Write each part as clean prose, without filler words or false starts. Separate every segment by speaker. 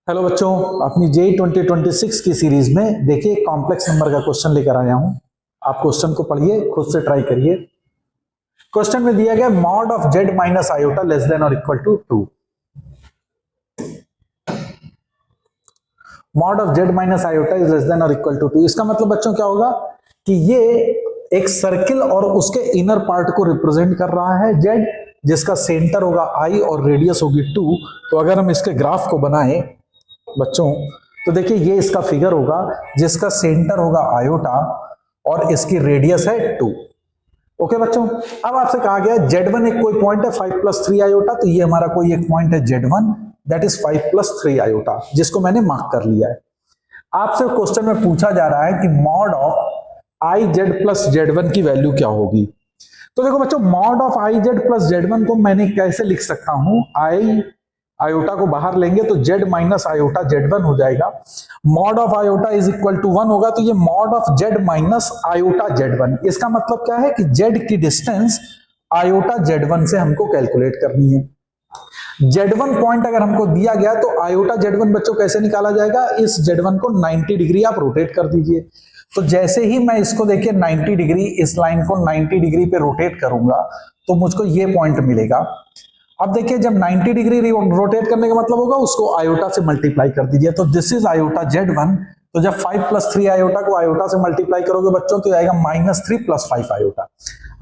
Speaker 1: Hello बच्चों, अपनी JEE 2026 की सीरीज में देखिए कॉम्प्लेक्स नंबर का क्वेश्चन लेकर आया हूं। आप क्वेश्चन को पढ़िए, खुद से ट्राई करिए। क्वेश्चन में दिया गया mod of Z minus iota less than और equal to 2। Mod of Z minus iota is less than और इक्वल टू 2। इसका मतलब बच्चों क्या होगा कि ये एक सर्किल और उसके इनर पार्ट को रिप्रेजेंट कर रहा है जेड, जिसका सेंटर होगा आई और रेडियस होगी 2। तो अगर हम इसके ग्राफ को बनाएं बच्चों तो देखिए ये इसका फिगर होगा जिसका सेंटर होगा आयोटा और इसकी रेडियस है 2। ओके बच्चों, अब आपसे कहा गया Z1 एक कोई पॉइंट है 5 + 3 आयोटा, तो ये हमारा कोई एक पॉइंट है Z1 दैट इज 5 + 3 आयोटा, जिसको मैंने मार्क कर लिया है। आपसे क्वेश्चन में पूछा जा रहा है कि मॉड ऑफ IZ + Z1 की वैल्यू क्या होगी। तो देखो बच्चों, मॉड ऑफ IZ + Z1 को मैंने कैसे लिख सकता हूं, आयोटा को बाहर लेंगे तो Z माइनस आयोटा Z1 हो जाएगा। Mod of iota is equal to 1 होगा, तो ये mod of Z minus iota Z1। इसका मतलब क्या है कि Z की डिस्टेंस आयोटा Z1 से हमको कैलकुलेट करनी है। Z1 पॉइंट अगर हमको दिया गया तो आयोटा Z1 बच्चों कैसे निकाला जाएगा, इस Z1 को 90 डिग्री आप रोटेट कर दीजिए। तो जैसे ही मैं इसको देखिए 90 डिग्री, इस लाइन को 90 डिग्री पे रोटेट करूंगा तो मुझको ये पॉइंट मिलेगा। अब देखिए जब 90 डिग्री रोटेट करने का मतलब होगा उसको आयोटा से मल्टीप्लाई कर दीजिए। तो दिस इज आयोटा Z1। तो जब 5 + 3 आयोटा को आयोटा से मल्टीप्लाई करोगे बच्चों तो आएगा -3 + 5 आयोटा।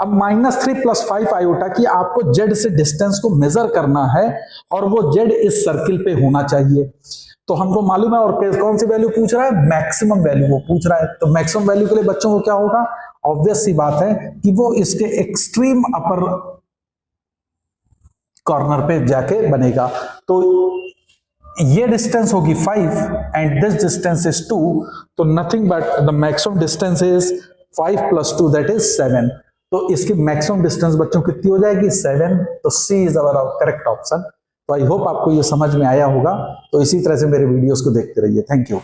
Speaker 1: अब -3 + 5 आयोटा की आपको Z से डिस्टेंस को मेजर करना है और वो Z इस सर्किल पे होना चाहिए। तो हमको मालूम है, और कौन सी वैल्यू पूछ रहा है, मैक्सिमम वैल्यू वो पूछ रहा है। तो मैक्सिमम वैल्यू के लिए बच्चों को क्या होगा, ऑब्वियस सी बात है कि वो इसके एक्सट्रीम अपर कॉर्नर पे जाके बनेगा। तो ये डिस्टेंस होगी 5 एंड दिस डिस्टेंस इज 2। तो nothing but the maximum distance is 5 + 2 that is 7। तो इसकी मैक्सिमम डिस्टेंस बच्चों कितनी हो जाएगी, 7। तो सी इज अवर करेक्ट ऑप्शन। तो आई होप आपको ये समझ में आया होगा। तो इसी तरह से मेरे वीडियोस को देखते रहिए। Thank you.